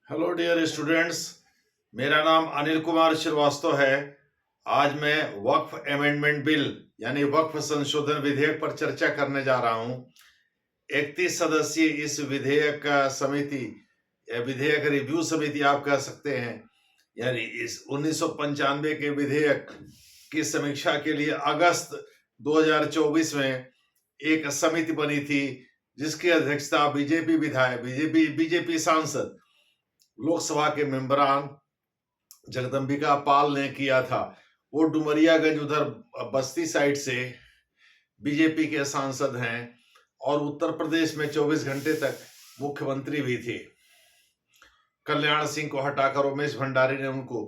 Hello dear students. मेरा नाम अनिल कुमार श्रीवास्तव है। आज मैं वक्फ अमेंडमेंट बिल यानी वक्फ संशोधन विधेयक पर चर्चा करने जा रहा हूं। 31 सदस्यीय इस विधेयक का समिति या विधेयक रिव्यू समिति आप कह सकते हैं, यानी इस 1995 के विधेयक की समीक्षा के लिए अगस्त 2024 में एक समिति बनी थी, जिसकी अध्यक्षता बीजेपी विधायक बीजेपी सांसद लोकसभा के मेंबरान जगदम्बिका पाल ने किया था। वो डुमरियागंज उधर बस्ती साइड से बीजेपी के सांसद हैं और उत्तर प्रदेश में 24 घंटे तक मुख्यमंत्री भी थे। कल्याण सिंह को हटाकर उमेश भंडारी ने उनको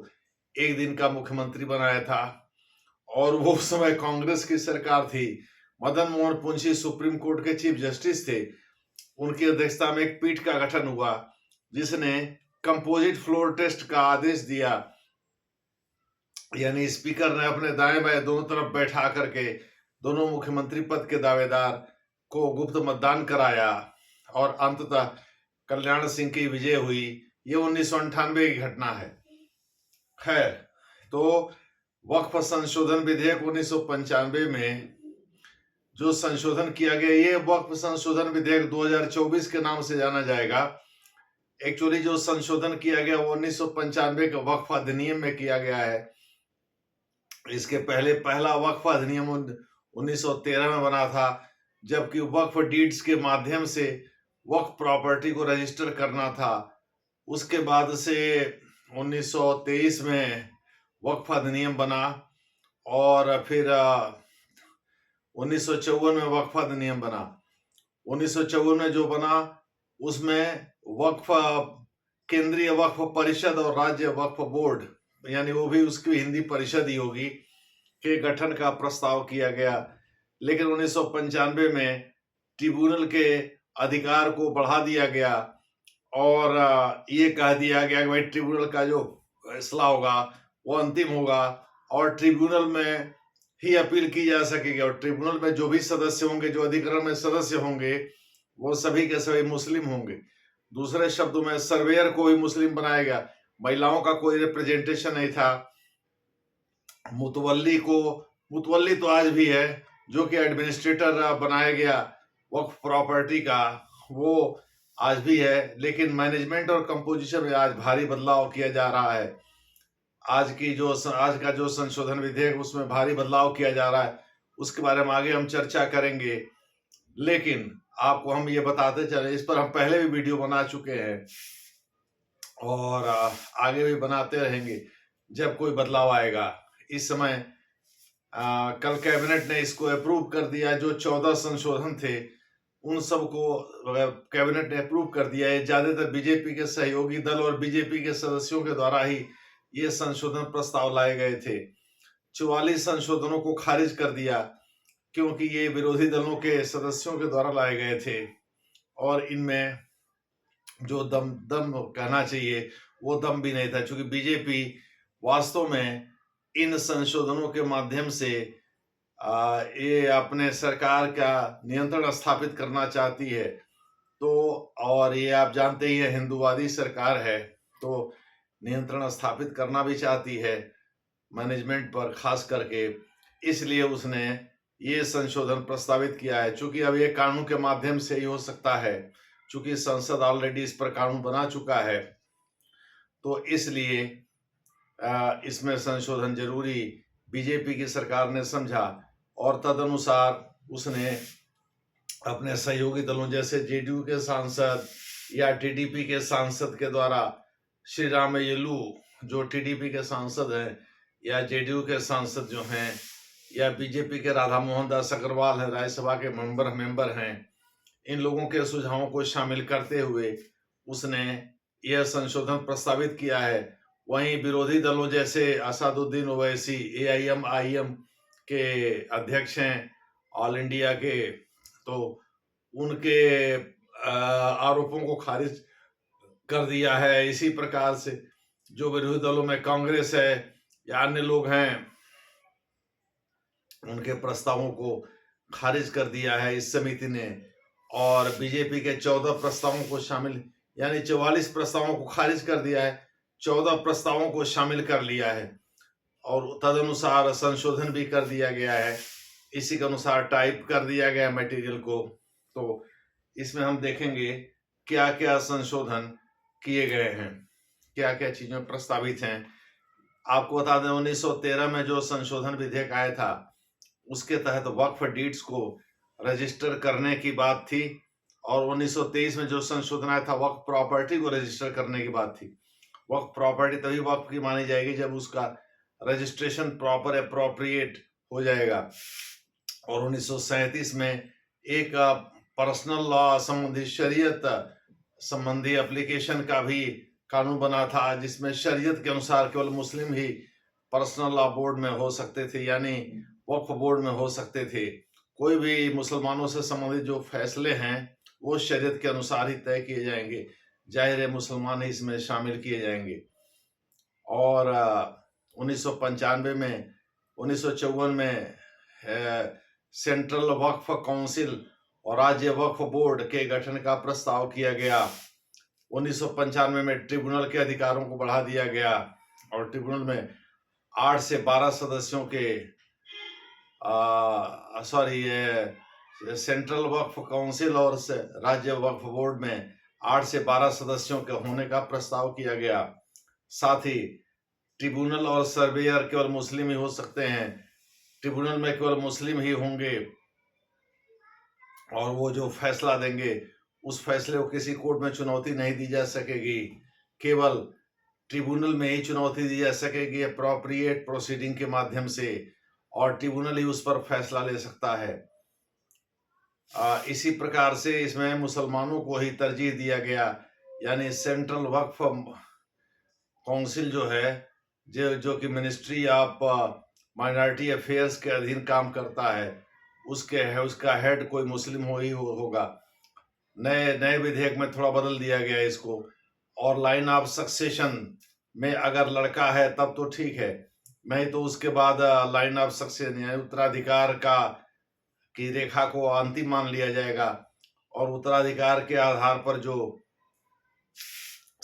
एक दिन का मुख्यमंत्री बनाया था और वो उस समय कांग्रेस की सरकार थी। मदन मोहन पुंछी सुप्रीम कोर्ट के चीफ जस्टिस थे। उनकी अध्यक्षता में एक पीठ का गठन हुआ जिसने कंपोजिट फ्लोर टेस्ट का आदेश दिया, यानी स्पीकर ने अपने दाएं बाएं दोनों तरफ बैठा करके दोनों मुख्यमंत्री पद के दावेदार को गुप्त मतदान कराया और अंततः कल्याण सिंह की विजय हुई। ये 1998 की घटना है। खैर, तो वक्फ संशोधन विधेयक 1995 में जो संशोधन किया गया, ये वक्फ संशोधन विधेयक 2024 के नाम से जाना जाएगा। एक्चुअली जो संशोधन किया गया वो 1995 के वक्फ अधिनियम में किया गया है। इसके पहले पहला वक्फ अधिनियम 1913 में बना था, जबकि वक्फ डीड्स के माध्यम से वक्फ प्रॉपर्टी को रजिस्टर करना था। उसके बाद से 1923 में वक्फ अधिनियम बना और फिर 1954 में वक्फ अधिनियम बना। 1954 में जो बना उसमें वक्फ केंद्रीय वक्फ परिषद और राज्य वक्फ बोर्ड, यानी वो भी उसकी हिंदी परिषद ही होगी, के गठन का प्रस्ताव किया गया। लेकिन 1995 में ट्रिब्यूनल के अधिकार को बढ़ा दिया गया और ये कह दिया गया कि भाई ट्रिब्यूनल का जो फैसला होगा वो अंतिम होगा और ट्रिब्यूनल में ही अपील की जा सकेगी और ट्रिब्यूनल में जो भी सदस्य होंगे, जो अधिकरण में सदस्य होंगे, वो सभी के सभी मुस्लिम होंगे। दूसरे शब्दों में सर्वेयर को भी मुस्लिम बनाया गया। महिलाओं का कोई रिप्रेजेंटेशन नहीं था। मुतवल्ली तो आज भी है, जो कि एडमिनिस्ट्रेटर बनाया गया वक्फ प्रॉपर्टी का, वो आज भी है। लेकिन मैनेजमेंट और कंपोजिशन में आज भारी बदलाव किया जा रहा है। आज का जो संशोधन विधेयक, उसमें भारी बदलाव किया जा रहा है। उसके बारे में आगे हम चर्चा करेंगे। लेकिन आपको हम ये बताते चले, इस पर हम पहले भी वीडियो बना चुके हैं और आगे भी बनाते रहेंगे जब कोई बदलाव आएगा। इस समय कल कैबिनेट ने इसको अप्रूव कर दिया। जो 14 संशोधन थे उन सबको कैबिनेट ने अप्रूव कर दिया है। ज्यादातर बीजेपी के सहयोगी दल और बीजेपी के सदस्यों के द्वारा ही ये संशोधन प्रस्ताव लाए गए थे। 44 संशोधनों को खारिज कर दिया क्योंकि ये विरोधी दलों के सदस्यों के द्वारा लाए गए थे और इनमें जो दम कहना चाहिए वो दम भी नहीं था, क्योंकि बीजेपी वास्तव में इन संशोधनों के माध्यम से ये अपने सरकार का नियंत्रण स्थापित करना चाहती है। तो और ये आप जानते ही है, हिंदूवादी सरकार है, तो नियंत्रण स्थापित करना भी चाहती है मैनेजमेंट पर खास करके। इसलिए उसने ये संशोधन प्रस्तावित किया है। चूंकि अब ये कानून के माध्यम से ही हो सकता है, चूंकि संसद ऑलरेडी इस पर कानून बना चुका है, तो इसलिए इसमें संशोधन जरूरी बीजेपी की सरकार ने समझा और तदनुसार उसने अपने सहयोगी दलों जैसे जेडीयू के सांसद या टीडीपी के सांसद के द्वारा, श्री राम येलू जो टीडीपी के सांसद हैं, या जेडीयू के सांसद जो हैं, या बीजेपी के राधा मोहन दास अग्रवाल है, राज्यसभा के मेंबर हैं, इन लोगों के सुझावों को शामिल करते हुए उसने यह संशोधन प्रस्तावित किया है। वहीं विरोधी दलों जैसे असदुद्दीन ओवैसी एआईएम के अध्यक्ष हैं ऑल इंडिया के, तो उनके आरोपों को खारिज कर दिया है। इसी प्रकार से जो विरोधी दलों में कांग्रेस है या अन्य लोग हैं, उनके प्रस्तावों को खारिज कर दिया है इस समिति ने और बीजेपी के 14 प्रस्तावों को शामिल यानी 44 प्रस्तावों को खारिज कर दिया है, 14 प्रस्तावों को शामिल कर लिया है और तदनुसार संशोधन भी कर दिया गया है। इसी के अनुसार टाइप कर दिया गया मटेरियल को। तो इसमें हम देखेंगे क्या क्या संशोधन किए गए हैं, क्या क्या चीजें प्रस्तावित हैं। आपको बता दें 1913 में जो संशोधन विधेयक आया था उसके तहत वक्फ डीड्स को रजिस्टर करने की बात थी और 1923 में जो संशोधन आया था वक्फ प्रॉपर्टी को रजिस्टर करने की बात थी। वक्फ प्रॉपर्टी तभी वक्फ की मानी जाएगी जब उसका रजिस्ट्रेशन प्रॉपर अप्रोप्रिएट हो जाएगा। और 1937 में एक पर्सनल लॉ संबंधी शरीयत संबंधी एप्लीकेशन का भी कानून बना था जिसमें शरीयत के अनुसार केवल मुस्लिम ही पर्सनल लॉ बोर्ड में हो सकते थे, यानी वक्फ बोर्ड में हो सकते थे। कोई भी मुसलमानों से संबंधित जो फैसले हैं वो शरीयत के अनुसार ही तय किए जाएंगे, जाहिर है मुसलमान ही इसमें शामिल किए जाएंगे। और 1995 में 1954 में सेंट्रल वक्फ काउंसिल और राज्य वक्फ बोर्ड के गठन का प्रस्ताव किया गया। 1995 में ट्रिब्यूनल के अधिकारों को बढ़ा दिया गया और ट्रिब्यूनल में 8 से 12 सदस्यों के सेंट्रल वक्फ काउंसिल और राज्य वक्फ बोर्ड में 8 से 12 सदस्यों के होने का प्रस्ताव किया गया। साथ ही ट्रिब्यूनल और सर्वेयर केवल मुस्लिम ही हो सकते हैं, ट्रिब्यूनल में केवल मुस्लिम ही होंगे और वो जो फैसला देंगे उस फैसले को किसी कोर्ट में चुनौती नहीं दी जा सकेगी, केवल ट्रिब्यूनल में ही चुनौती दी जा सकेगी अप्रोप्रिएट प्रोसीडिंग के माध्यम से और ट्रिब्यूनल ही उस पर फैसला ले सकता है। इसी प्रकार से इसमें मुसलमानों को ही तरजीह दिया गया, यानी सेंट्रल वक्फ काउंसिल जो है जो कि मिनिस्ट्री ऑफ माइनॉरिटी अफेयर्स के अधीन काम करता है, उसका हेड कोई मुस्लिम होगा। नए विधेयक में थोड़ा बदल दिया गया है इसको। और लाइन ऑफ सक्सेशन में अगर लड़का है तब तो ठीक है, नहीं तो उसके बाद लाइन ऑफ सक्सेशन यानी उत्तराधिकार की रेखा को अंतिम मान लिया जाएगा और उत्तराधिकार के आधार पर जो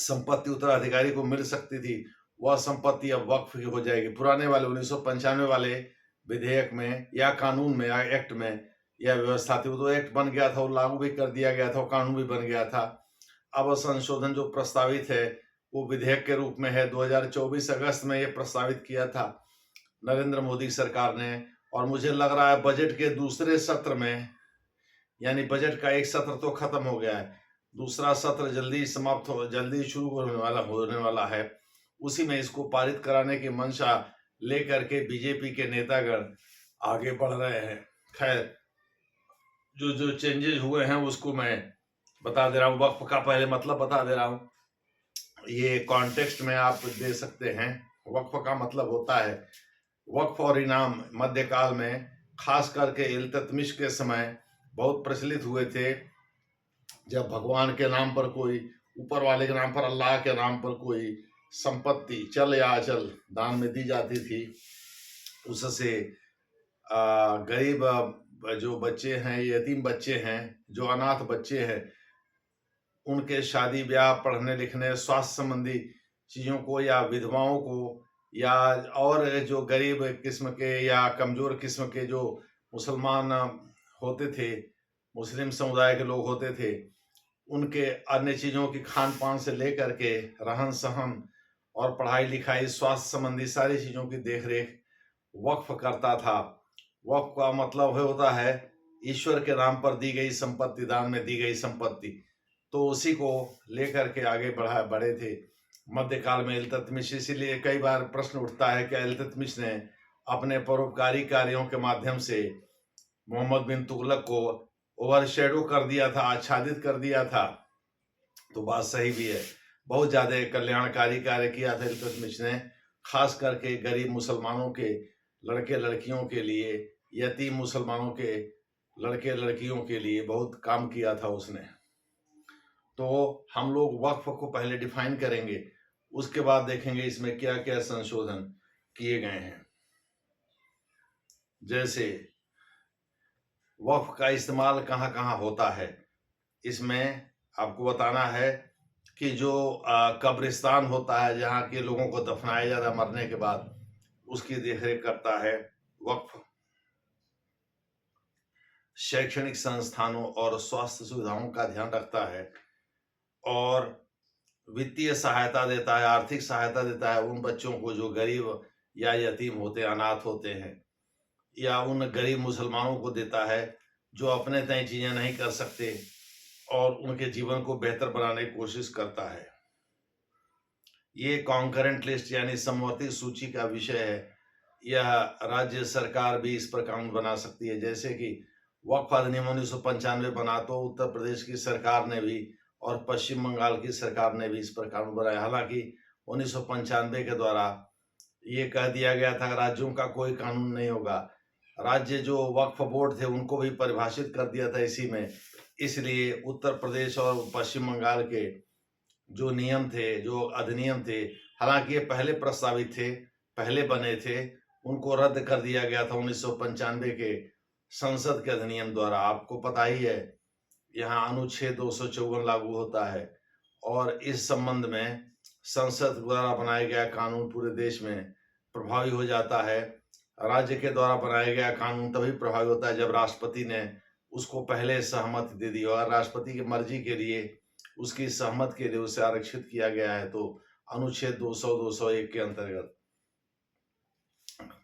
संपत्ति उत्तराधिकारी को मिल सकती थी वह संपत्ति अब वक्फ की हो जाएगी। पुराने वाले 1995 वाले विधेयक में या कानून में या एक्ट में यह व्यवस्था थी, वो तो एक्ट बन गया था, वो लागू भी कर दिया गया था, वो कानून भी बन गया था। अब संशोधन जो प्रस्तावित है वो विधेयक के रूप में है। 2024 अगस्त में यह प्रस्तावित किया था नरेंद्र मोदी सरकार ने और मुझे लग रहा है बजट के दूसरे सत्र में, यानी बजट का एक सत्र तो खत्म हो गया है, दूसरा सत्र जल्दी शुरू होने वाला है, उसी में इसको पारित कराने की मंशा लेकर के बीजेपी के नेतागण आगे बढ़ रहे हैं। खैर जो चेंजेस हुए हैं उसको मैं बता दे रहा हूँ। वक्फ का पहले मतलब बता दे रहा हूँ, ये कॉन्टेक्स्ट में आप दे सकते हैं। वक्फ का मतलब होता है वक्फ और इनाम मध्यकाल में खास करके इल्तुतमिश के समय बहुत प्रचलित हुए थे। जब भगवान के नाम पर कोई, ऊपर वाले के नाम पर, अल्लाह के नाम पर कोई संपत्ति चल या अचल दान में दी जाती थी, उससे गरीब जो बच्चे हैं, यतीम बच्चे हैं, जो अनाथ बच्चे हैं, उनके शादी ब्याह, पढ़ने लिखने, स्वास्थ्य संबंधी चीज़ों को या विधवाओं को या और जो गरीब किस्म के या कमज़ोर किस्म के जो मुसलमान होते थे, मुस्लिम समुदाय के लोग होते थे, उनके अन्य चीज़ों की खान पान से लेकर के रहन सहन और पढ़ाई लिखाई, स्वास्थ्य संबंधी सारी चीज़ों की देख रेख वक्फ करता था। वक्फ का मतलब होता है ईश्वर के नाम पर दी गई संपत्ति, दान में दी गई संपत्ति, तो उसी को लेकर के आगे बढ़े थे मध्यकाल में इल्तुतमिश। इसीलिए कई बार प्रश्न उठता है कि इल्तुतमिश ने अपने परोपकारी कार्यों के माध्यम से मोहम्मद बिन तुगलक को ओवरशैडो कर दिया था, आच्छादित कर दिया था। तो बात सही भी है, बहुत ज्यादा कल्याणकारी कार्य किया था इल्तुतमिश ने, खास करके गरीब मुसलमानों के लड़के लड़कियों के लिए, यतीम मुसलमानों के लड़के लड़कियों के लिए बहुत काम किया था उसने। तो हम लोग वक्फ को पहले डिफाइन करेंगे, उसके बाद देखेंगे इसमें क्या क्या संशोधन किए गए हैं। जैसे वक्फ का इस्तेमाल कहाँ कहाँ होता है, इसमें आपको बताना है कि जो कब्रिस्तान होता है जहाँ के लोगों को दफनाया जाता है मरने के बाद, उसकी देखरेख करता है वक्फ। शैक्षणिक संस्थानों और स्वास्थ्य सुविधाओं का ध्यान रखता है और वित्तीय सहायता देता है, आर्थिक सहायता देता है उन बच्चों को जो गरीब या यतीम होते हैं, अनाथ होते हैं, या उन गरीब मुसलमानों को देता है जो अपने तय चीजें नहीं कर सकते और उनके जीवन को बेहतर बनाने की कोशिश करता है। ये कॉन्करेंट लिस्ट यानी समवर्ती सूची का विषय है। यह राज्य सरकार भी इस पर कानून बना सकती है, जैसे कि वक्फ अधिनियम 1995 बना तो उत्तर प्रदेश की सरकार ने भी और पश्चिम बंगाल की सरकार ने भी इस पर कानून बनाया। हालांकि 1995 के द्वारा ये कह दिया गया था राज्यों का कोई कानून नहीं होगा, राज्य जो वक्फ बोर्ड थे उनको भी परिभाषित कर दिया था इसी में। इसलिए उत्तर प्रदेश और पश्चिम बंगाल के जो नियम थे, जो अधिनियम थे, हालांकि ये पहले प्रस्तावित थे, पहले बने थे, उनको रद्द कर दिया गया था 1995 के संसद के अधिनियम द्वारा। आपको पता ही है यहाँ अनुच्छेद 254 लागू होता है और इस संबंध में संसद द्वारा बनाया गया कानून पूरे देश में प्रभावी हो जाता है। राज्य के द्वारा बनाया गया कानून तभी प्रभावी होता है जब राष्ट्रपति ने उसको पहले सहमति दे दी, और राष्ट्रपति की मर्जी के लिए उसकी सहमत के लिए उसे आरक्षित किया गया है, तो अनुच्छेद 200 201 के अंतर्गत।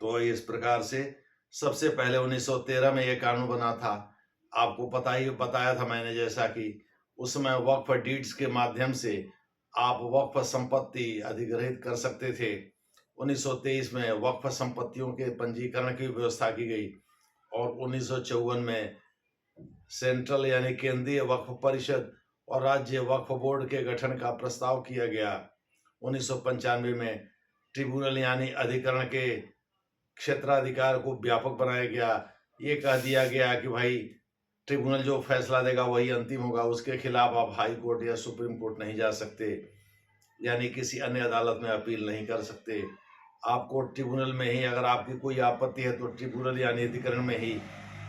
तो इस प्रकार से सबसे पहले 1913 में यह कानून बना था। आपको पता ही बताया था मैंने, जैसा कि उस समय वक्फ डीड्स के माध्यम से आप वक्फ संपत्ति अधिग्रहित कर सकते थे। 1923 में वक्फ संपत्तियों के पंजीकरण की व्यवस्था की गई और 1954 में सेंट्रल यानी केंद्रीय वक्फ परिषद और राज्य वक्फ बोर्ड के गठन का प्रस्ताव किया गया। 1995 में ट्रिब्यूनल यानी अधिकरण के क्षेत्राधिकार को व्यापक बनाया गया। ये कह दिया गया कि भाई ट्रिब्यूनल जो फैसला देगा वही अंतिम होगा, उसके खिलाफ आप हाई कोर्ट या सुप्रीम कोर्ट नहीं जा सकते, यानी किसी अन्य अदालत में अपील नहीं कर सकते। आपको ट्रिब्यूनल में ही, अगर आपकी कोई आपत्ति है तो ट्रिब्यूनल यानी अधिकरण में ही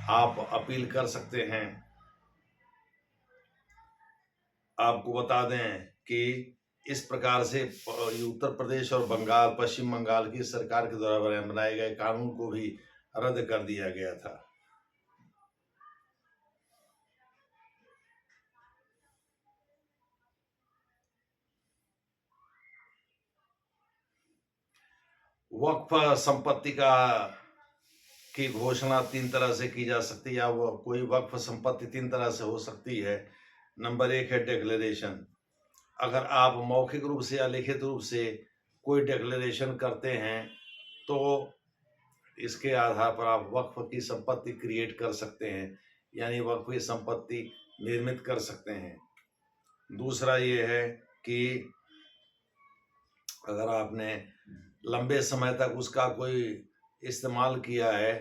आप अपील कर सकते हैं। आपको बता दें कि इस प्रकार से उत्तर प्रदेश और बंगाल, पश्चिम बंगाल की सरकार के द्वारा बनाए गए कानून को भी रद्द कर दिया गया था। वक्फ संपत्ति की घोषणा 3 तरह से की जा सकती है, या वो कोई वक्फ संपत्ति 3 तरह से हो सकती है। नंबर 1 है डिक्लेरेशन। अगर आप मौखिक रूप से या लिखित रूप से कोई डिक्लेरेशन करते हैं तो इसके आधार पर आप वक्फ की संपत्ति क्रिएट कर सकते हैं, यानी वक्फ की संपत्ति निर्मित कर सकते हैं। दूसरा ये है कि अगर आपने लंबे समय तक उसका कोई इस्तेमाल किया है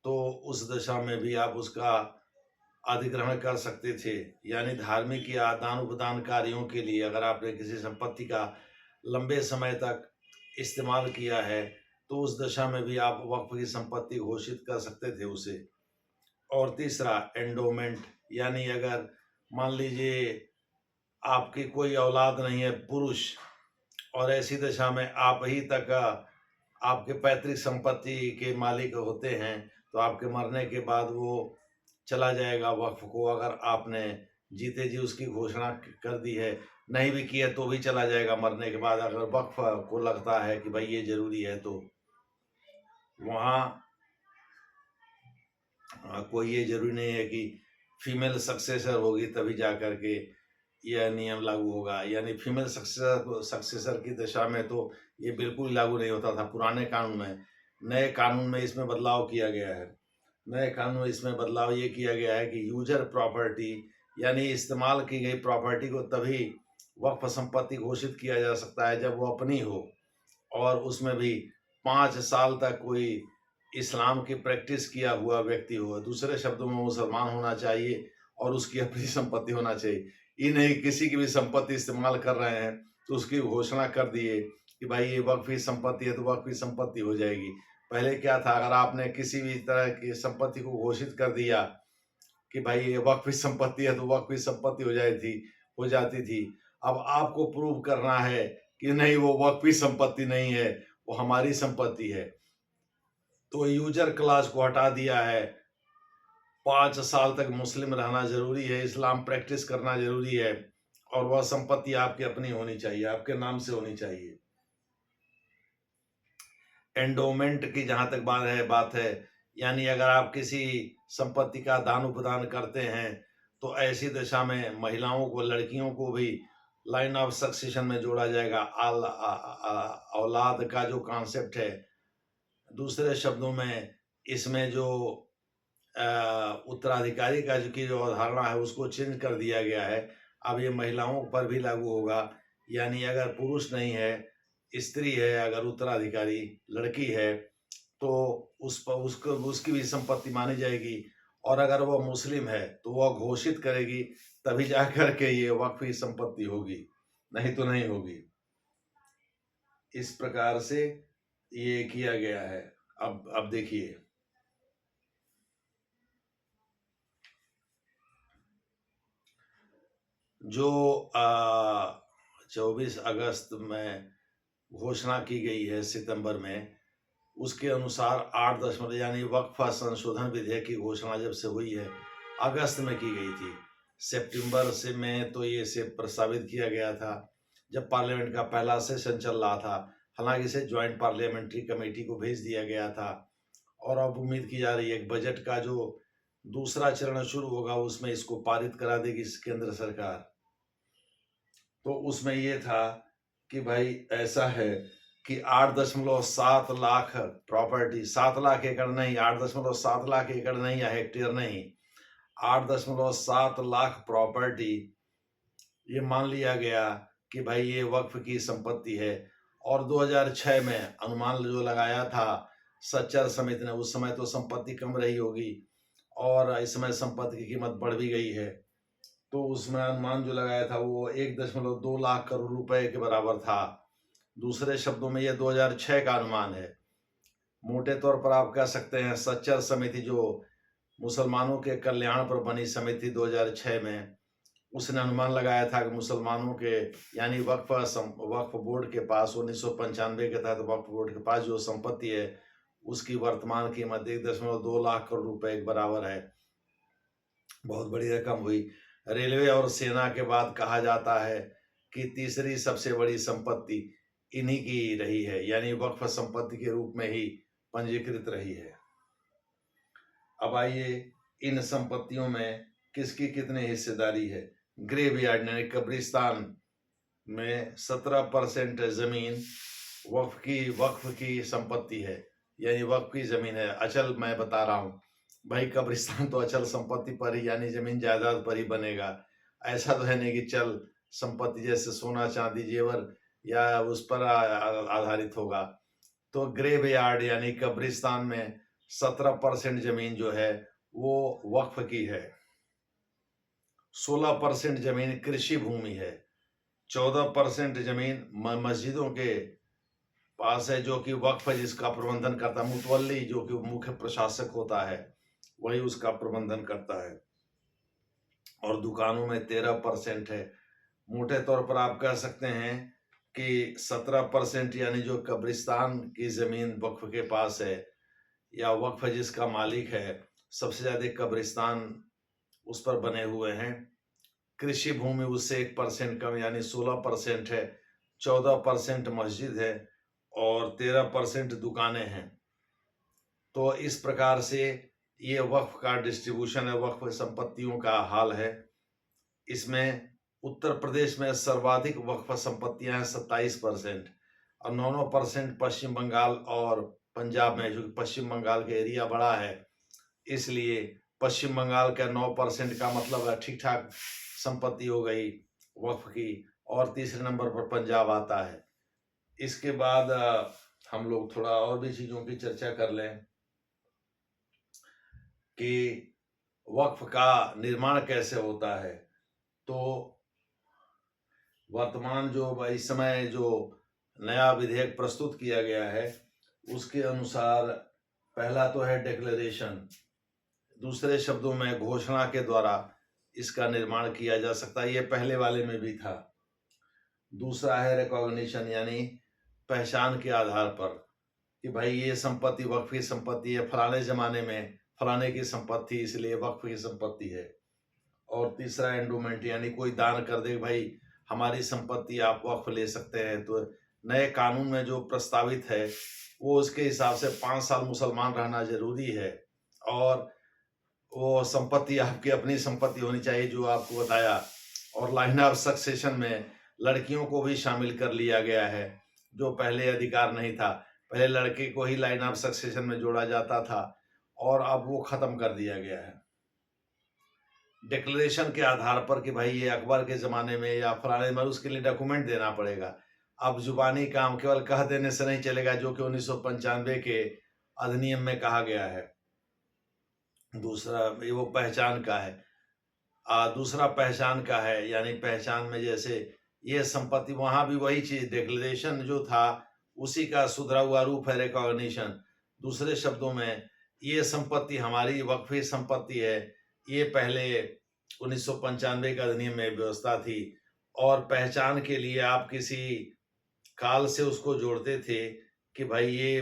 तो उस दशा में भी आप उसका अधिग्रहण कर सकते थे, यानी धार्मिक या दान उपदान कार्यों के लिए अगर आपने किसी संपत्ति का लंबे समय तक इस्तेमाल किया है तो उस दशा में भी आप वक्फ की संपत्ति घोषित कर सकते थे उसे। और तीसरा एंडोमेंट, यानी अगर मान लीजिए आपकी कोई औलाद नहीं है पुरुष, और ऐसी दशा में आप ही तक आपके पैतृक संपत्ति के मालिक होते हैं, तो आपके मरने के बाद वो चला जाएगा वक्फ को। अगर आपने जीते जी उसकी घोषणा कर दी है, नहीं भी की है तो भी चला जाएगा मरने के बाद। अगर वक्फ को लगता है कि भाई ये जरूरी है तो वहाँ कोई ये जरूरी नहीं है कि फीमेल सक्सेसर होगी तभी जा कर के यह नियम लागू होगा, यानी फीमेल सक्सेसर की दशा में तो ये बिल्कुल लागू नहीं होता था पुराने कानून में। नए कानून में इसमें बदलाव किया गया है। नए कानून में इसमें बदलाव ये किया गया है कि यूजर प्रॉपर्टी यानी इस्तेमाल की गई प्रॉपर्टी को तभी वक्फ संपत्ति घोषित किया जा सकता है जब वो अपनी हो और उसमें भी 5 साल तक कोई इस्लाम की प्रैक्टिस किया हुआ व्यक्ति हो। दूसरे शब्दों में मुसलमान होना चाहिए और उसकी अपनी संपत्ति होना चाहिए। ये नहीं किसी की भी संपत्ति इस्तेमाल कर रहे हैं तो उसकी घोषणा कर दिए कि भाई ये वक्फ की संपत्ति है तो वक्फ की संपत्ति हो जाएगी। पहले क्या था, अगर आपने किसी भी तरह की संपत्ति को घोषित कर दिया कि भाई ये वक्फ की संपत्ति है तो वक्फ की संपत्ति हो जाती थी। अब आपको प्रूव करना है कि नहीं, वो वक्फी संपत्ति नहीं है, वो हमारी संपत्ति है। तो यूजर क्लास को हटा दिया है। 5 साल तक मुस्लिम रहना जरूरी है, इस्लाम प्रैक्टिस करना जरूरी है, और वह संपत्ति आपकी अपनी होनी चाहिए, आपके नाम से होनी चाहिए। एंडोमेंट की जहां तक बात है, यानी अगर आप किसी संपत्ति का दान उपदान करते हैं तो ऐसी दशा में महिलाओं को, लड़कियों को भी लाइन ऑफ सक्सेशन में जोड़ा जाएगा। औलाद का जो कॉन्सेप्ट है, दूसरे शब्दों में इसमें जो उत्तराधिकारी का जो अवधारणा है उसको चेंज कर दिया गया है। अब ये महिलाओं पर भी लागू होगा, यानी अगर पुरुष नहीं है, स्त्री है, अगर उत्तराधिकारी लड़की है तो उस पर उसकी भी संपत्ति मानी जाएगी, और अगर वह मुस्लिम है तो वह घोषित करेगी, तभी जाकर के ये वक्फ संपत्ति होगी, नहीं तो नहीं होगी। इस प्रकार से ये किया गया है। अब देखिए, जो 24 अगस्त में घोषणा की गई है सितंबर में, उसके अनुसार 8 यानी वक्फ संशोधन विधेयक की घोषणा जब से हुई है, अगस्त में की गई थी। सितंबर से में तो ये से प्रस्तावित किया गया था जब पार्लियामेंट का पहला सेशन चल रहा था। हालांकि इसे ज्वाइंट पार्लियामेंट्री कमेटी को भेज दिया गया था, और अब उम्मीद की जा रही है बजट का जो दूसरा चरण शुरू होगा उसमें इसको पारित करा देगी केंद्र सरकार। तो उसमें ये था कि भाई ऐसा है कि 8.7 लाख प्रॉपर्टी, 7 लाख एकड़ नहीं, 8.7 लाख एकड़ नहीं या हेक्टेयर नहीं, 8.7 लाख प्रॉपर्टी ये मान लिया गया कि भाई ये वक्फ की संपत्ति है। और 2006 में अनुमान जो लगाया था सच्चर समिति ने, उस समय तो संपत्ति कम रही होगी और इस समय संपत्ति की कीमत बढ़ भी गई है, तो उसमें अनुमान जो लगाया था वो 1.2 लाख करोड़ रुपए के बराबर था। दूसरे शब्दों में ये 2006 का अनुमान है। मोटे तौर पर आप कह सकते हैं सच्चर समिति जो मुसलमानों के कल्याण पर बनी समिति 2006 में, उसने अनुमान लगाया था कि मुसलमानों के यानी वक्फ बोर्ड के पास 1995 के तहत वक्फ बोर्ड के पास जो संपत्ति है उसकी वर्तमान कीमत 1.2 लाख करोड़ रुपए के बराबर है। बहुत बड़ी रकम हुई। रेलवे और सेना के बाद कहा जाता है कि तीसरी सबसे बड़ी संपत्ति इन्हीं की रही है, यानी वक्फ संपत्ति के रूप में ही पंजीकृत रही है। अब आइए इन संपत्तियों में किसकी कितनी हिस्सेदारी है। ग्रेवयार्ड यानी कब्रिस्तान में 17% जमीन वक्फ की संपत्ति है, यानी वक्फ की जमीन है। अचल मैं बता रहा हूँ भाई, कब्रिस्तान तो अचल संपत्ति पर ही यानी जमीन जायदाद पर ही बनेगा। ऐसा तो है नहीं कि चल संपत्ति जैसे सोना चांदी जेवर या उस पर आधारित होगा। तो ग्रेवयार्ड यानी कब्रिस्तान में 17% जमीन जो है वो वक्फ की है, 16% जमीन कृषि भूमि है, 14% जमीन मस्जिदों के पास है जो कि वक्फ है, जिसका प्रबंधन करता है मुतवल्ली, जो कि मुख्य प्रशासक होता है, वही उसका प्रबंधन करता है। और दुकानों में 13% है। मोटे तौर पर आप कह सकते हैं कि 17% यानी जो कब्रिस्तान की जमीन वक्फ के पास है या वक्फ जिसका मालिक है, सबसे ज्यादा कब्रिस्तान उस पर बने हुए हैं। कृषि भूमि उससे 1% कम यानी 16% है, 14% मस्जिद है और 13% दुकानें हैं। तो इस प्रकार से ये वक्फ का डिस्ट्रीब्यूशन है, वक्फ संपत्तियों का हाल है। इसमें उत्तर प्रदेश में सर्वाधिक वक्फ संपत्तियां हैं 27% और 9% पश्चिम बंगाल और पंजाब में, जो कि पश्चिम बंगाल का एरिया बड़ा है इसलिए पश्चिम बंगाल का 9% का मतलब है ठीक ठाक संपत्ति हो गई वक्फ की, और तीसरे नंबर पर पंजाब आता है। इसके बाद हम लोग थोड़ा और भी चीजों की चर्चा कर लें कि वक्फ का निर्माण कैसे होता है। तो वर्तमान जो इस समय जो नया विधेयक प्रस्तुत किया गया है उसके अनुसार पहला तो है डिक्लेरेशन, दूसरे शब्दों में घोषणा के द्वारा इसका निर्माण किया जा सकता है। ये पहले वाले में भी था, दूसरा है रिकॉग्निशन, यानी पहचान के आधार पर कि भाई ये संपत्ति वक्फ की संपत्ति है, फलाने जमाने में फलाने की संपत्ति, इसलिए वक्फ की संपत्ति है। और तीसरा एंडोमेंट, यानी कोई दान कर दे भाई हमारी संपत्ति आप वक्फ ले सकते हैं, तो नए कानून में जो प्रस्तावित है वो उसके हिसाब से 5 साल मुसलमान रहना जरूरी है, और वो संपत्ति आपकी अपनी संपत्ति होनी चाहिए जो आपको बताया। और लाइन ऑफ सक्सेशन में लड़कियों को भी शामिल कर लिया गया है, जो पहले अधिकार नहीं था। पहले लड़के को ही लाइन ऑफ सक्सेशन में जोड़ा जाता था, और अब वो खत्म कर दिया गया है। डिक्लेरेशन के आधार पर कि भाई ये अकबर के जमाने में या फलाने में, उसके लिए डॉक्यूमेंट देना पड़ेगा। अब जुबानी काम केवल कह देने से नहीं चलेगा, जो कि 1995 के अधिनियम में कहा गया है। दूसरा ये वो पहचान का है। दूसरा पहचान का है, यानी पहचान में जैसे ये संपत्ति, वहां भी वही चीज डिक्लेरेशन जो था उसी का सुधरा हुआ रूप है रिकॉग्निशन। दूसरे शब्दों में ये संपत्ति हमारी वक्फी संपत्ति है, ये पहले 1995 का अधिनियम में व्यवस्था थी। और पहचान के लिए आप किसी काल से उसको जोड़ते थे कि भाई ये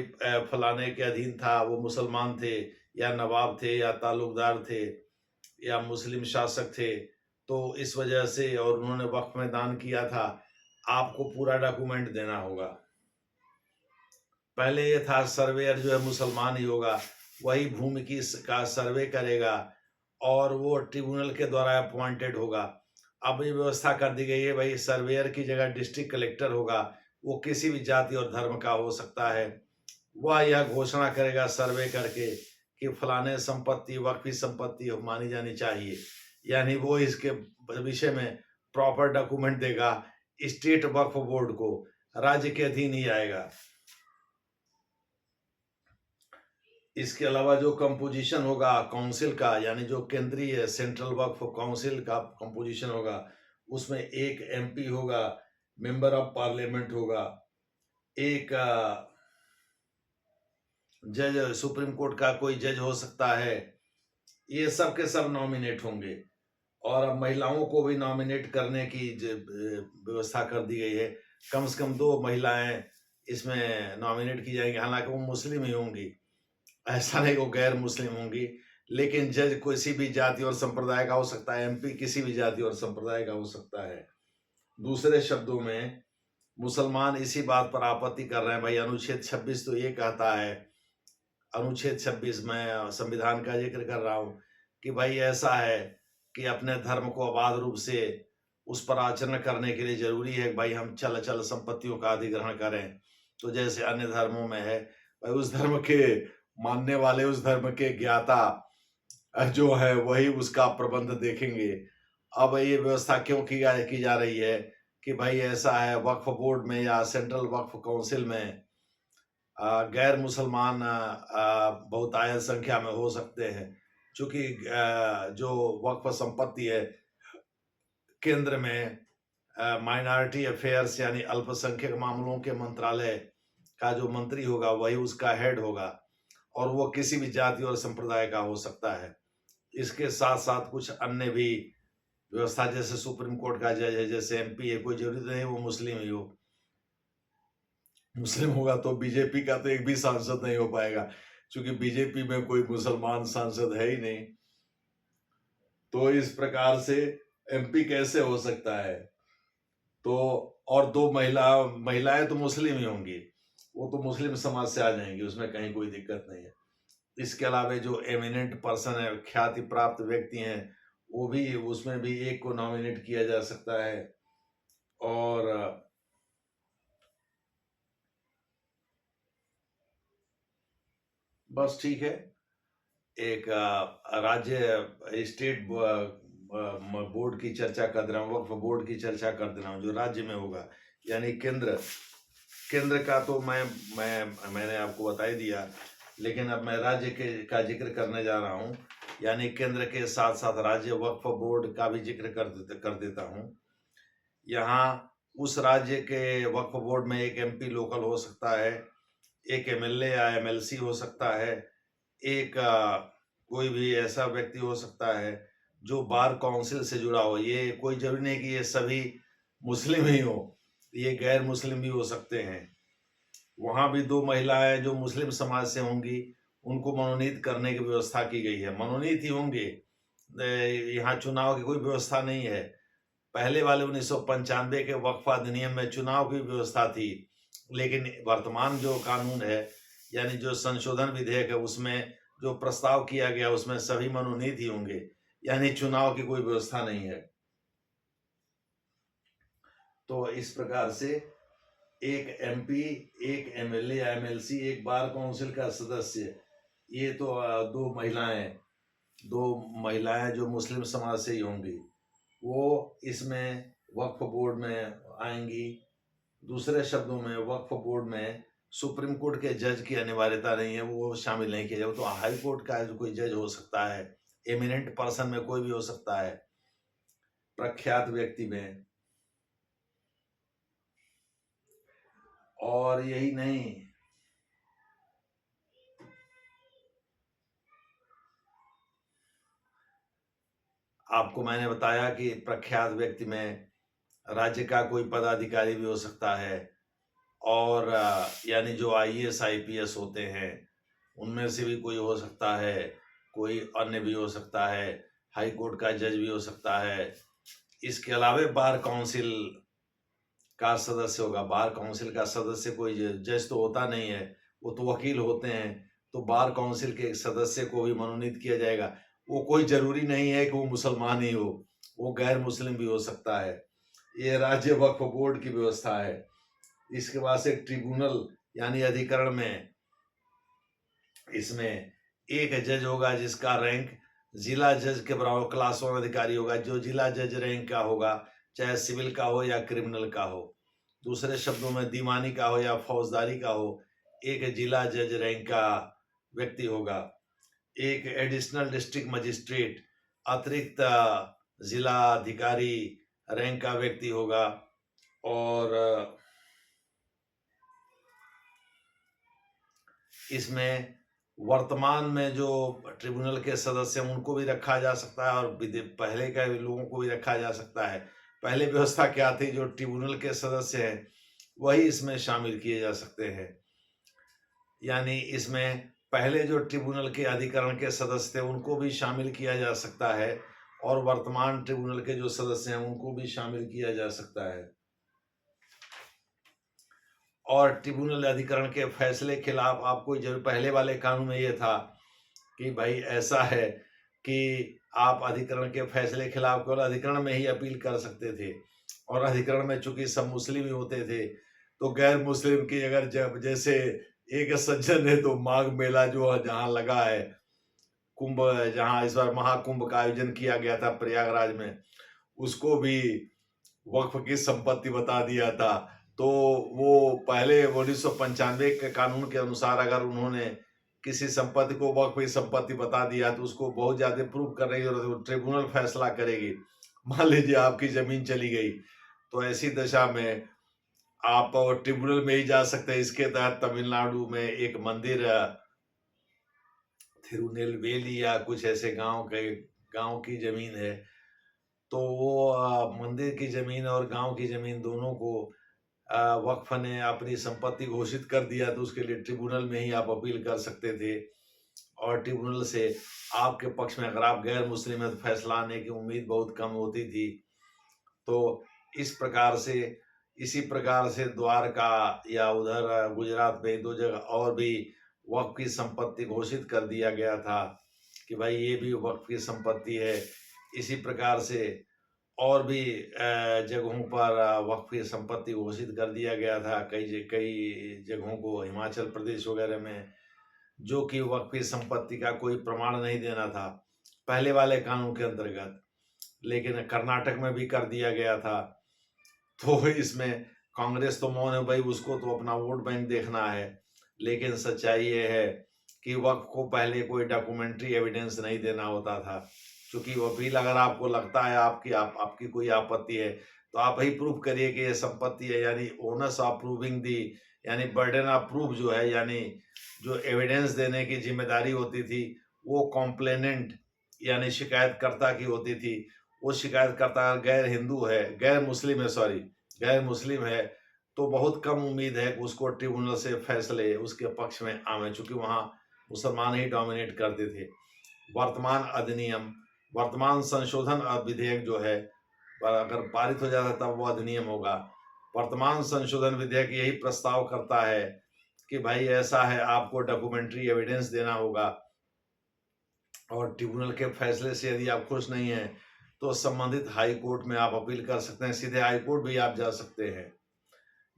फलाने के अधीन था, वो मुसलमान थे या नवाब थे या ताल्लुकदार थे या मुस्लिम शासक थे, तो इस वजह से, और उन्होंने वक्फ में दान किया था, आपको पूरा डॉक्यूमेंट देना होगा। पहले ये था सर्वेयर जो है मुसलमान ही होगा, वही भूमि की का सर्वे करेगा और वो ट्रिब्यूनल के द्वारा अपॉइंटेड होगा। अब ये व्यवस्था कर दी गई है भाई सर्वेयर की जगह डिस्ट्रिक्ट कलेक्टर होगा, वो किसी भी जाति और धर्म का हो सकता है। वह यह घोषणा करेगा सर्वे करके कि फलाने संपत्ति वक्फी संपत्ति मानी जानी चाहिए, यानी वो इसके विषय में प्रॉपर डॉक्यूमेंट देगा। स्टेट वक्फ बोर्ड को राज्य के अधीन ही आएगा। इसके अलावा जो कंपोजिशन होगा काउंसिल का, यानी जो केंद्रीय सेंट्रल वक्फ काउंसिल का कंपोजिशन होगा, उसमें एक एमपी होगा, मेंबर ऑफ पार्लियामेंट होगा, एक जज, सुप्रीम कोर्ट का कोई जज हो सकता है, ये सब के सब नॉमिनेट होंगे। और अब महिलाओं को भी नॉमिनेट करने की व्यवस्था कर दी गई है। कम से कम 2 महिलाएं इसमें नॉमिनेट की जाएंगी, हालांकि वो मुस्लिम ही होंगी, ऐसा नहीं वो गैर मुस्लिम होंगी। लेकिन जज किसी भी जाति और संप्रदाय का हो सकता है, एमपी किसी भी जाति और संप्रदाय का हो सकता है। दूसरे शब्दों में मुसलमान इसी बात पर आपत्ति कर रहे हैं भाई, अनुच्छेद 26 तो ये कहता है, अनुच्छेद 26 में संविधान का जिक्र कर रहा हूं कि भाई ऐसा है कि अपने धर्म को अबाध रूप से उस पर आचरण करने के लिए जरूरी है कि भाई हम चल चल संपत्तियों का अधिग्रहण करें। तो जैसे अन्य धर्मों में है भाई, उस धर्म के मानने वाले, उस धर्म के ज्ञाता जो है वही उसका प्रबंध देखेंगे। अब ये व्यवस्था क्यों की जा रही है कि भाई ऐसा है, वक्फ बोर्ड में या सेंट्रल वक्फ काउंसिल में गैर मुसलमान बहुतायत संख्या में हो सकते हैं, क्योंकि जो वक्फ संपत्ति है केंद्र में माइनॉरिटी अफेयर्स यानी अल्पसंख्यक मामलों के मंत्रालय का जो मंत्री होगा वही उसका हेड होगा, और वो किसी भी जाति और संप्रदाय का हो सकता है। इसके साथ साथ कुछ अन्य भी व्यवस्था, जैसे सुप्रीम कोर्ट का जज है, जैसे एमपी है, कोई जरूरी नहीं वो मुस्लिम ही हो। मुस्लिम होगा तो बीजेपी का तो एक भी सांसद नहीं हो पाएगा, क्योंकि बीजेपी में कोई मुसलमान सांसद है ही नहीं। तो इस प्रकार से एमपी कैसे हो सकता है? तो और 2 महिलाएं तो मुस्लिम ही होंगी, वो तो मुस्लिम समाज से आ जाएंगी, उसमें कहीं कोई दिक्कत नहीं है। इसके अलावा जो एमिनेंट पर्सन है, ख्याति प्राप्त व्यक्ति हैं, वो भी, उसमें भी एक को नॉमिनेट किया जा सकता है। और बस ठीक है। एक राज्य स्टेट बोर्ड की चर्चा कर दे रहा हूँ, वक्फ बोर्ड की चर्चा कर दे रहा हूँ जो राज्य में होगा, यानी केंद्र का तो मैंने आपको बता ही दिया, लेकिन अब मैं राज्य का जिक्र करने जा रहा हूँ। यानी केंद्र के साथ साथ राज्य वक्फ बोर्ड का भी जिक्र कर देता हूँ। यहाँ उस राज्य के वक्फ बोर्ड में एक एमपी लोकल हो सकता है, एक एमएलए या एमएलसी हो सकता है, एक कोई भी ऐसा व्यक्ति हो सकता है जो बार काउंसिल से जुड़ा हो। ये कोई जरूरी नहीं कि ये सभी मुस्लिम ही हो, ये गैर मुस्लिम भी हो सकते हैं। वहां भी 2 महिलाएं जो मुस्लिम समाज से होंगी, उनको मनोनीत करने की व्यवस्था की गई है। मनोनीत ही होंगे, यहाँ चुनाव की कोई व्यवस्था नहीं है। पहले वाले 1995 के वक्फ अधिनियम में चुनाव की व्यवस्था थी, लेकिन वर्तमान जो कानून है, यानी जो संशोधन विधेयक है, उसमें जो प्रस्ताव किया गया उसमें सभी मनोनीत ही होंगे, यानी चुनाव की कोई व्यवस्था नहीं है। तो इस प्रकार से एक एमपी, एक एमएलए या एमएलसी, एक बार काउंसिल का सदस्य, ये तो दो महिलाएं जो मुस्लिम समाज से ही होंगी, वो इसमें वक्फ बोर्ड में आएंगी। दूसरे शब्दों में वक्फ बोर्ड में सुप्रीम कोर्ट के जज की अनिवार्यता नहीं है, वो शामिल नहीं किया जाए। तो हाई कोर्ट का जो कोई जज हो सकता है, एमिनेंट पर्सन में कोई भी हो सकता है, प्रख्यात व्यक्ति में। और यही नहीं, आपको मैंने बताया कि प्रख्यात व्यक्ति में राज्य का कोई पदाधिकारी भी हो सकता है, और यानी जो आईएएस आईपीएस होते हैं उनमें से भी कोई हो सकता है, कोई अन्य भी हो सकता है, हाई कोर्ट का जज भी हो सकता है। इसके अलावा बार काउंसिल का सदस्य होगा। बार काउंसिल का सदस्य कोई जज तो होता नहीं है, वो तो वकील होते हैं। तो बार काउंसिल के एक सदस्य को भी मनोनीत किया जाएगा। वो कोई जरूरी नहीं है कि वो मुसलमान ही हो, वो गैर मुस्लिम भी हो सकता है। ये राज्य वक्फ बोर्ड की व्यवस्था है। इसके बाद से ट्रिब्यूनल यानी अधिकरण में, इसमें एक जज होगा जिसका रैंक जिला जज के बराबर क्लास 1 अधिकारी होगा, जो जिला जज रैंक का होगा, चाहे सिविल का हो या क्रिमिनल का हो। दूसरे शब्दों में दीवानी का हो या फौजदारी का हो, एक जिला जज रैंक का व्यक्ति होगा। एक एडिशनल डिस्ट्रिक्ट मजिस्ट्रेट, अतिरिक्त जिला अधिकारी रैंक का व्यक्ति होगा। और इसमें वर्तमान में जो ट्रिब्यूनल के सदस्य हैं उनको भी रखा जा सकता है, और पहले के लोगों को भी रखा जा सकता है। पहले व्यवस्था क्या थी, जो ट्रिब्यूनल के सदस्य हैं वही इसमें शामिल किए जा सकते हैं। यानी इसमें पहले जो ट्रिब्यूनल के अधिकरण के सदस्य थे उनको भी शामिल किया जा सकता है, और वर्तमान ट्रिब्यूनल के जो सदस्य हैं उनको भी शामिल किया जा सकता है। और ट्रिब्यूनल अधिकरण के फैसले खिलाफ आपको जरूर, पहले वाले कानून में ये था कि भाई ऐसा है कि आप अधिकरण के फैसले खिलाफ केवल अधिकरण में ही अपील कर सकते थे, और अधिकरण में चूंकि सब मुस्लिम ही होते थे, तो गैर मुस्लिम की अगर जब जैसे एक सज्जन है तो माघ मेला जो जहाँ लगा है, कुंभ, जहाँ इस बार महाकुंभ का आयोजन किया गया था प्रयागराज में, उसको भी वक्फ की संपत्ति बता दिया था। तो वो पहले 1995 के कानून के अनुसार अगर उन्होंने किसी संपत्ति को वक्फ की संपत्ति बता दिया तो उसको बहुत ज्यादा प्रूव करने की जरूरत है, ट्रिब्यूनल फैसला करेगी। मान लीजिए आपकी जमीन चली गई, तो ऐसी दशा में आप ट्रिब्यूनल में ही जा सकते हैं। इसके तहत तमिलनाडु में एक मंदिर, थिरुनेलवेली या कुछ ऐसे गांव की जमीन है, तो वो मंदिर की जमीन और गांव की जमीन दोनों को वक्फ ने अपनी संपत्ति घोषित कर दिया, तो उसके लिए ट्रिब्यूनल में ही आप अपील कर सकते थे, और ट्रिब्यूनल से आपके पक्ष में अगर आप गैर मुस्लिम है तो फैसला आने की उम्मीद बहुत कम होती थी। तो इस प्रकार से, इसी प्रकार से द्वारका या उधर गुजरात में 2 जगह और भी वक्फ की संपत्ति घोषित कर दिया गया था कि भाई ये भी वक्फ की संपत्ति है। इसी प्रकार से और भी जगहों पर वक्फ की संपत्ति घोषित कर दिया गया था। कई जगहों को हिमाचल प्रदेश वगैरह में, जो कि वक्फ की संपत्ति का कोई प्रमाण नहीं देना था पहले वाले कानून के अंतर्गत, लेकिन कर्नाटक में भी कर दिया गया था। तो इसमें कांग्रेस तो मौन है, भाई उसको तो अपना वोट बैंक देखना है। लेकिन सच्चाई ये है कि वक्फ को पहले कोई डॉक्यूमेंट्री एविडेंस नहीं देना होता था, क्योंकि वकील अगर आपको लगता है आपकी कोई आपत्ति है तो आप ही प्रूफ करिए कि ये संपत्ति है, यानी ओनर्स ऑफ प्रूविंग दी, यानी बर्डन ऑफ प्रूफ जो है, यानी जो एविडेंस देने की जिम्मेदारी होती थी वो कॉम्प्लेनेंट यानी शिकायतकर्ता की होती थी। वो शिकायतकर्ता गैर हिंदू है, गैर मुस्लिम है, सॉरी, गैर मुस्लिम है, तो बहुत कम उम्मीद है कि उसको ट्रिब्यूनल से फैसले उसके पक्ष में आवे, चूंकि वहाँ मुसलमान ही डोमिनेट करते थे। वर्तमान अधिनियम, वर्तमान संशोधन विधेयक जो है, अगर पारित हो जाता तब वो अधिनियम होगा। वर्तमान संशोधन विधेयक यही प्रस्ताव करता है कि भाई ऐसा है, आपको डॉक्यूमेंट्री एविडेंस देना होगा, और ट्रिब्यूनल के फैसले से यदि आप खुश नहीं हैं तो संबंधित हाई कोर्ट में आप अपील कर सकते हैं, सीधे हाई कोर्ट भी आप जा सकते हैं।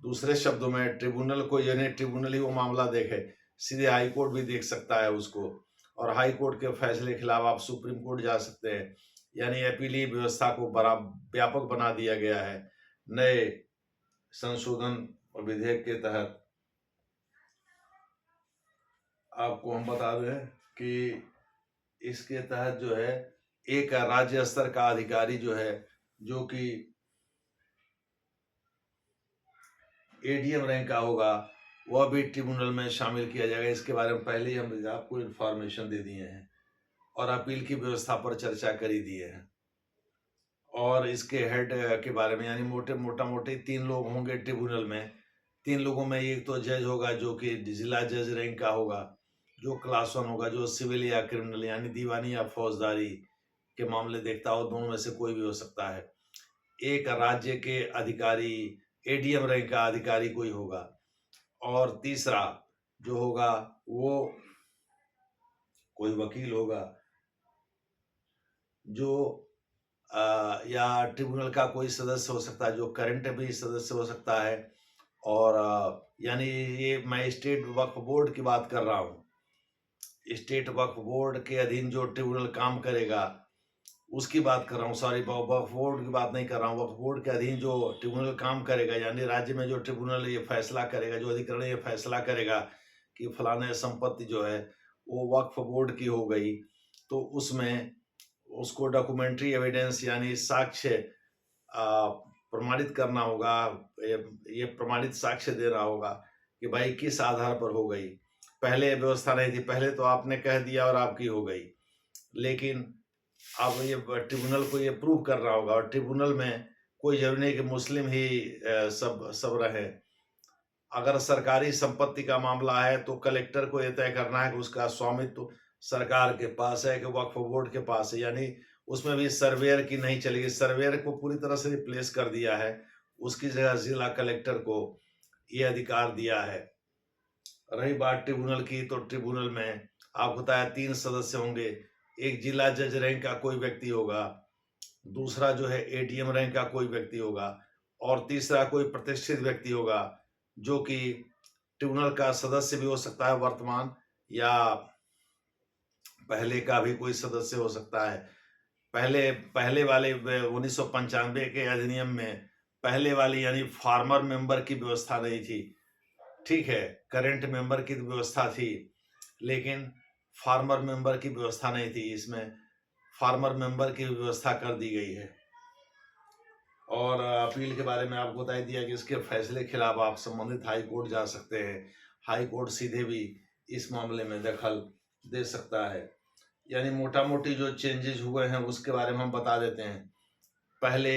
दूसरे शब्दों में ट्रिब्यूनल को, यानी ट्रिब्यूनल ही वो मामला देखे, सीधे हाई कोर्ट भी देख सकता है उसको, और हाई कोर्ट के फैसले के खिलाफ आप सुप्रीम कोर्ट जा सकते हैं। यानी अपीली व्यवस्था को बड़ा व्यापक बना दिया गया है नए संशोधन विधेयक के तहत। आपको हम बता दें कि इसके तहत जो है, एक राज्य स्तर का अधिकारी जो है, जो कि एडीएम रैंक का होगा, वह भी ट्रिब्यूनल में शामिल किया जाएगा। इसके बारे में पहले ही हम आपको इन्फॉर्मेशन दे दिए हैं और अपील की व्यवस्था पर चर्चा करी दिए हैं। और इसके हेड के बारे में, यानी मोटा मोटे 3 लोग होंगे ट्रिब्यूनल में। 3 लोगों में एक तो जज होगा जो कि जिला जज रैंक का होगा, जो क्लास 1 होगा, जो सिविल या क्रिमिनल यानी दीवानी या फौजदारी के मामले देखता हो, दोनों में से कोई भी हो सकता है। एक राज्य के अधिकारी, एडीएम रैंक का अधिकारी कोई होगा, और तीसरा जो होगा वो कोई वकील होगा, जो या ट्रिब्यूनल का कोई सदस्य हो सकता है, जो करंट भी सदस्य हो सकता है। और यानी ये मैं स्टेट वक्फ बोर्ड की बात कर रहा हूँ। स्टेट वक्फ बोर्ड के अधीन जो ट्रिब्यूनल काम करेगा उसकी बात कर रहा हूँ, सॉरी, वक्फ बोर्ड की बात नहीं कर रहा हूँ। वक्फ बोर्ड के अधीन जो ट्रिब्यूनल काम करेगा, यानी राज्य में जो ट्रिब्यूनल ये फैसला करेगा, जो अधिकरण ये फैसला करेगा कि फलाने संपत्ति जो है वो वक्फ बोर्ड की हो गई, तो उसमें उसको डॉक्यूमेंट्री एविडेंस यानी साक्ष्य प्रमाणित करना होगा। ये प्रमाणित साक्ष्य देना होगा कि भाई किस आधार पर हो गई। पहले व्यवस्था नहीं थी, पहले तो आपने कह दिया और आपकी हो गई, लेकिन अब ये ट्रिब्यूनल को ये प्रूव करना होगा। और ट्रिब्यूनल में कोई जरूरी नहीं कि मुस्लिम ही सब रहे। अगर सरकारी संपत्ति का मामला है तो कलेक्टर को यह तय करना है कि उसका स्वामित्व सरकार के पास है कि वक्फ बोर्ड के पास है। यानी उसमें भी सर्वेयर की नहीं चलेगी, सर्वेयर को पूरी तरह से रिप्लेस कर दिया है, उसकी जगह जिला कलेक्टर को ये अधिकार दिया है। रही बात ट्रिब्यूनल की, तो ट्रिब्यूनल में आपको बताया 3 सदस्य होंगे। एक जिला जज रैंक का कोई व्यक्ति होगा, दूसरा जो है एडीएम रैंक का कोई व्यक्ति होगा, और तीसरा कोई प्रतिष्ठित व्यक्ति होगा जो कि ट्रिब्यूनल का सदस्य भी हो सकता है वर्तमान, या पहले का भी कोई सदस्य हो सकता है। पहले वाले 1995 के अधिनियम में पहले वाली यानी फार्मर मेंबर की व्यवस्था नहीं थी। ठीक है, करंट मेंबर की व्यवस्था थी, लेकिन फार्मर मेंबर की व्यवस्था नहीं थी। इसमें फार्मर मेंबर की व्यवस्था कर दी गई है। और अपील के बारे में आपको बता दिया कि इसके फैसले के खिलाफ आप संबंधित हाई कोर्ट जा सकते हैं। हाई कोर्ट सीधे भी इस मामले में दखल दे सकता है। यानी मोटा मोटी जो चेंजेस हुए हैं उसके बारे में हम बता देते हैं। पहले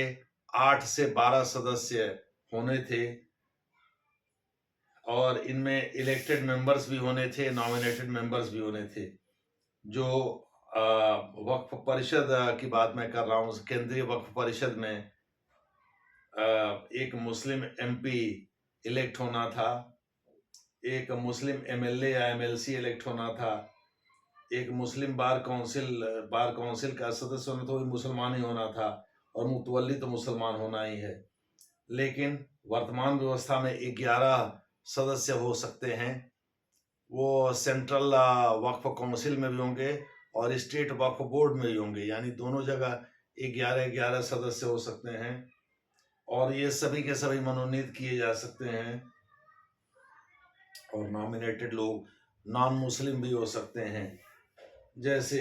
8 से 12 सदस्य होने थे, और इनमें इलेक्टेड मेंबर्स भी होने थे, नॉमिनेटेड मेंबर्स भी होने थे। जो वक्फ परिषद की बात मैं कर रहा हूँ, केंद्रीय वक्फ परिषद में एक मुस्लिम एमपी इलेक्ट होना था, एक मुस्लिम एमएलए या एमएलसी इलेक्ट होना था, एक मुस्लिम बार काउंसिल का सदस्य होना तो भी मुसलमान ही होना था, और मुतवल्ली तो मुसलमान होना ही है। लेकिन वर्तमान व्यवस्था में 11 सदस्य हो सकते हैं। वो सेंट्रल वक्फ काउंसिल में भी होंगे और स्टेट वक्फ बोर्ड में भी होंगे, यानी दोनों जगह 11 सदस्य हो सकते हैं, और ये सभी के सभी मनोनीत किए जा सकते हैं। और नॉमिनेटेड लोग नॉन मुस्लिम भी हो सकते हैं। जैसे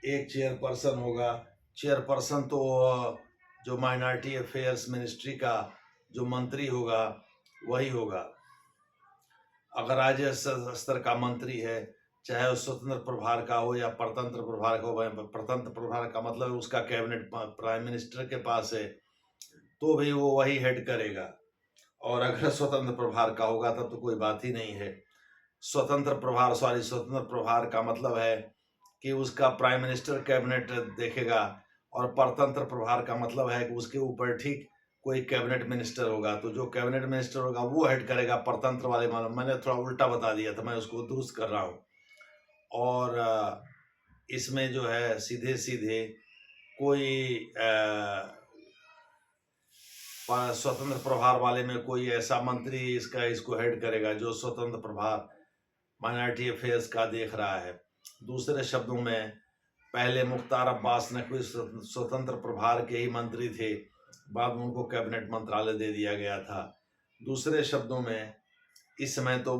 एक चेयरपर्सन होगा, चेयरपर्सन तो जो माइनॉरिटी अफेयर्स मिनिस्ट्री का जो मंत्री होगा वही होगा। अगर राज्य स्तर का मंत्री है, चाहे वो स्वतंत्र प्रभार का हो या परतंत्र प्रभार का हो, परतंत्र प्रभार का मतलब उसका कैबिनेट प्राइम मिनिस्टर के पास है, तो भी वो वही हेड करेगा। और अगर स्वतंत्र प्रभार का होगा तब तो कोई बात ही नहीं है। स्वतंत्र प्रभार का मतलब है कि उसका प्राइम मिनिस्टर कैबिनेट देखेगा, और परतंत्र प्रभार का मतलब है कि उसके ऊपर ठीक कोई कैबिनेट मिनिस्टर होगा, तो जो कैबिनेट मिनिस्टर होगा वो हेड करेगा परतंत्र वाले। मैंने थोड़ा उल्टा बता दिया था, मैं उसको दुरुस्त कर रहा हूँ। और इसमें जो है सीधे सीधे कोई स्वतंत्र प्रभार वाले में कोई ऐसा मंत्री इसको हेड करेगा जो स्वतंत्र प्रभार माइनॉरिटी अफेयर्स का देख रहा है। दूसरे शब्दों में, पहले मुख्तार अब्बास नकवी स्वतंत्र प्रभार के ही मंत्री थे, बाद में उनको कैबिनेट मंत्रालय दे दिया गया था। दूसरे शब्दों में, इस समय तो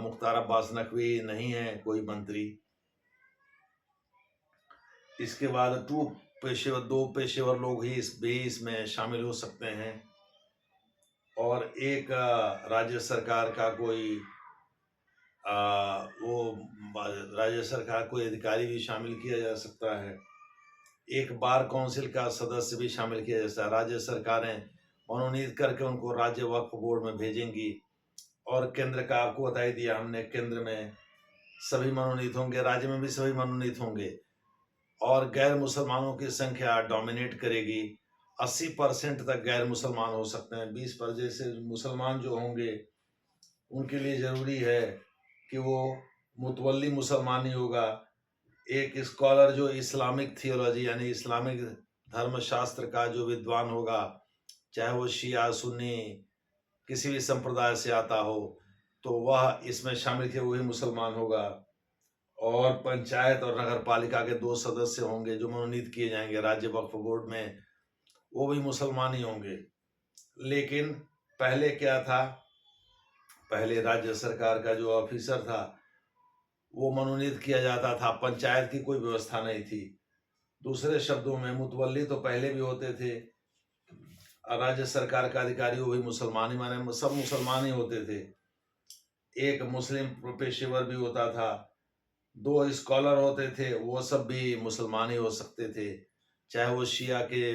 मुख्तार अब्बास नकवी नहीं है कोई मंत्री। इसके बाद दो पेशेवर लोग ही इसमें शामिल हो सकते हैं, और एक राज्य सरकार का कोई राज्य सरकार कोई अधिकारी भी शामिल किया जा सकता है। एक बार काउंसिल का सदस्य भी शामिल किया जा सकता है। राज्य सरकारें मनोनीत करके उनको राज्य वक्फ बोर्ड में भेजेंगी, और केंद्र का आपको बता ही दिया हमने, केंद्र में सभी मनोनीत होंगे, राज्य में भी सभी मनोनीत होंगे, और गैर मुसलमानों की संख्या डोमिनेट करेगी। 80% तक गैर मुसलमान हो सकते हैं। 20% जैसे मुसलमान जो होंगे उनके लिए जरूरी है कि वो मुतवल्ली मुसलमान ही होगा। एक स्कॉलर जो इस्लामिक थियोलॉजी यानी इस्लामिक धर्मशास्त्र का जो विद्वान होगा, चाहे वो शिया सुन्नी किसी भी संप्रदाय से आता हो, तो वह इसमें शामिल थे, वही मुसलमान होगा। और पंचायत और नगर पालिका के 2 सदस्य होंगे जो मनोनीत किए जाएंगे राज्य वक्फ बोर्ड में, वो भी मुसलमान ही होंगे। लेकिन पहले क्या था, पहले राज्य सरकार का जो ऑफिसर था वो मनोनीत किया जाता था, पंचायत की कोई व्यवस्था नहीं थी। दूसरे शब्दों में, मुतवल्ली तो पहले भी होते थे, राज्य सरकार का अधिकारी वो भी मुसलमान ही, माने सब मुसलमान ही होते थे। एक मुस्लिम पेशेवर भी होता था, 2 स्कॉलर होते थे, वो सब भी मुसलमान ही हो सकते थे, चाहे वो शिया के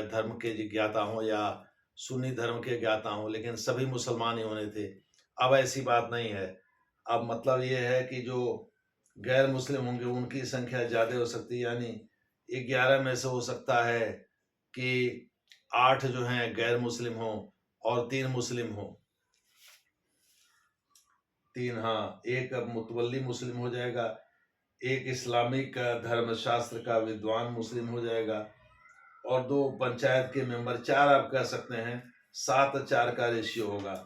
धर्म के ज्ञाता हों या सुन्नी धर्म के ज्ञाता हों, लेकिन सभी मुसलमान ही होने थे। अब ऐसी बात नहीं है। अब मतलब ये है कि जो गैर मुस्लिम होंगे उनकी संख्या ज़्यादा हो सकती है, यानी 11 में से हो सकता है कि 8 जो हैं गैर मुस्लिम हों और 3 मुस्लिम हों। 3, हाँ, एक मुतवल्ली मुस्लिम हो जाएगा, एक इस्लामिक धर्मशास्त्र का विद्वान मुस्लिम हो जाएगा, और 2 पंचायत के मेंबर, 4 आप कह सकते हैं, 7-4 का रेशियो होगा।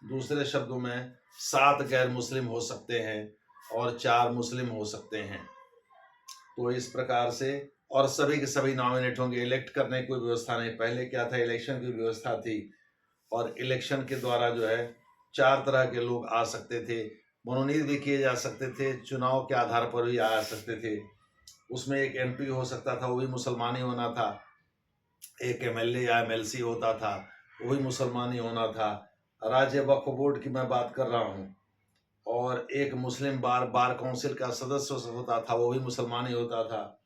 दूसरे शब्दों में 7 गैर मुस्लिम हो सकते हैं और 4 मुस्लिम हो सकते हैं। तो इस प्रकार से, और सभी के सभी नॉमिनेट होंगे, इलेक्ट करने की कोई व्यवस्था नहीं। पहले क्या था, इलेक्शन की व्यवस्था थी, और इलेक्शन के द्वारा जो है 4 तरह के लोग आ सकते थे, मनोनीत भी किए जा सकते थे, चुनाव के आधार पर भी आ सकते थे। उसमें एक MP हो सकता था, वो भी मुसलमान ही होना था, एक MLA या MLC होता था, वो भी मुसलमान ही होना था। राज्य वक्फ बोर्ड की मैं बात कर रहा हूँ, और एक मुस्लिम बार काउंसिल का सदस्य होता था, वो भी मुसलमान ही होता था।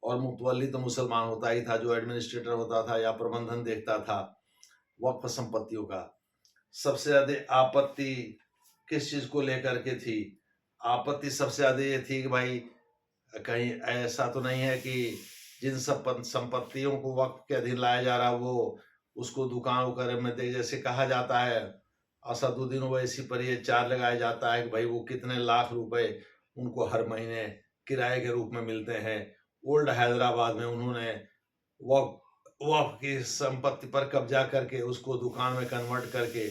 और मुतवल्ली तो मुसलमान होता ही था, जो एडमिनिस्ट्रेटर होता था या प्रबंधन देखता था वक्फ संपत्तियों का। सबसे ज्यादा आपत्ति किस चीज को लेकर के थी? आपत्ति सबसे ज्यादा ये थी कि भाई कहीं ऐसा तो नहीं है कि जिन संपत्तियों को वक्फ के अधीन लाया जा रहा वो उसको दुकान वगैरह में दे, जैसे कहा जाता है असदुद्दीन ओवैसी पर ये चार्ज लगाया जाता है कि भाई वो कितने लाख रुपए उनको हर महीने किराए के रूप में मिलते हैं। ओल्ड हैदराबाद में उन्होंने वक्फ की संपत्ति पर कब्जा करके उसको दुकान में कन्वर्ट करके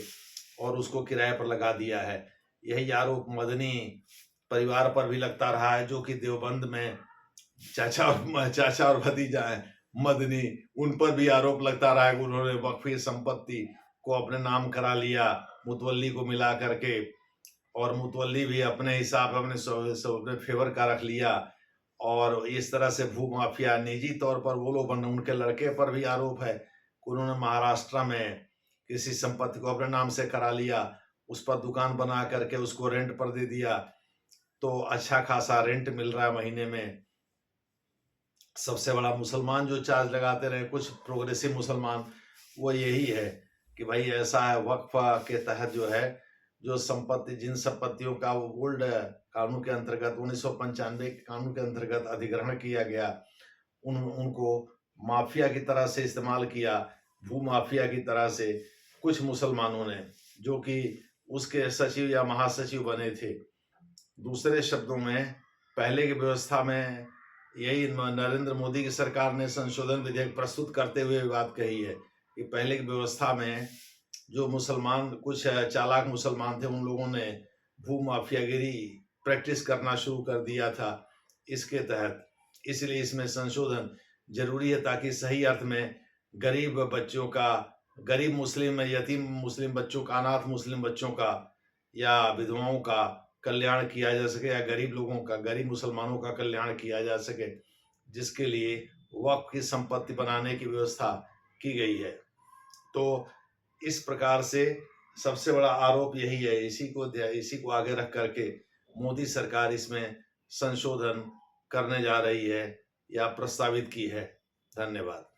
और उसको किराए पर लगा दिया है। यही आरोप मदनी परिवार पर भी लगता रहा है, जो कि देवबंद में चाचा और भतीजा है मदनी, उन पर भी आरोप लगता रहा है कि उन्होंने वक्फी संपत्ति को अपने नाम करा लिया मुतवल्ली को मिला करके, और मुतवल्ली भी अपने हिसाब अपने फेवर का रख लिया। और इस तरह से भू माफिया निजी तौर पर वो लोग बने, उनके लड़के पर भी आरोप है कि उन्होंने महाराष्ट्र में किसी संपत्ति को अपने नाम से करा लिया, उस पर दुकान बना करके उसको रेंट पर दे दिया, तो अच्छा खासा रेंट मिल रहा है महीने में। सबसे बड़ा मुसलमान जो चार्ज लगाते रहे, कुछ प्रोग्रेसिव मुसलमान, वो यही है कि भाई ऐसा है, वक्फ के तहत जो है, जो संपत्ति, जिन संपत्तियों का वो ओल्ड कानून के अंतर्गत 1995 के कानून के अंतर्गत अधिग्रहण किया गया, उनको माफिया की तरह से इस्तेमाल किया, भू माफिया की तरह से कुछ मुसलमानों ने, जो कि उसके सचिव या महासचिव बने थे। दूसरे शब्दों में, पहले की व्यवस्था में यही नरेंद्र मोदी की सरकार ने संशोधन विधेयक प्रस्तुत करते हुए बात कही है कि पहले की व्यवस्था में जो मुसलमान, कुछ चालाक मुसलमान थे, उन लोगों ने भू माफियागिरी प्रैक्टिस करना शुरू कर दिया था इसके तहत। इसलिए इसमें संशोधन जरूरी है ताकि सही अर्थ में गरीब बच्चों का, गरीब मुस्लिम, यतीम मुस्लिम बच्चों का, अनाथ मुस्लिम बच्चों का या विधवाओं का कल्याण किया जा सके, या गरीब लोगों का, गरीब मुसलमानों का कल्याण किया जा सके, जिसके लिए वक्फ की संपत्ति बनाने की व्यवस्था की गई है। तो इस प्रकार से सबसे बड़ा आरोप यही है, इसी को आगे रख करके मोदी सरकार इसमें संशोधन करने जा रही है या प्रस्तावित की है। धन्यवाद।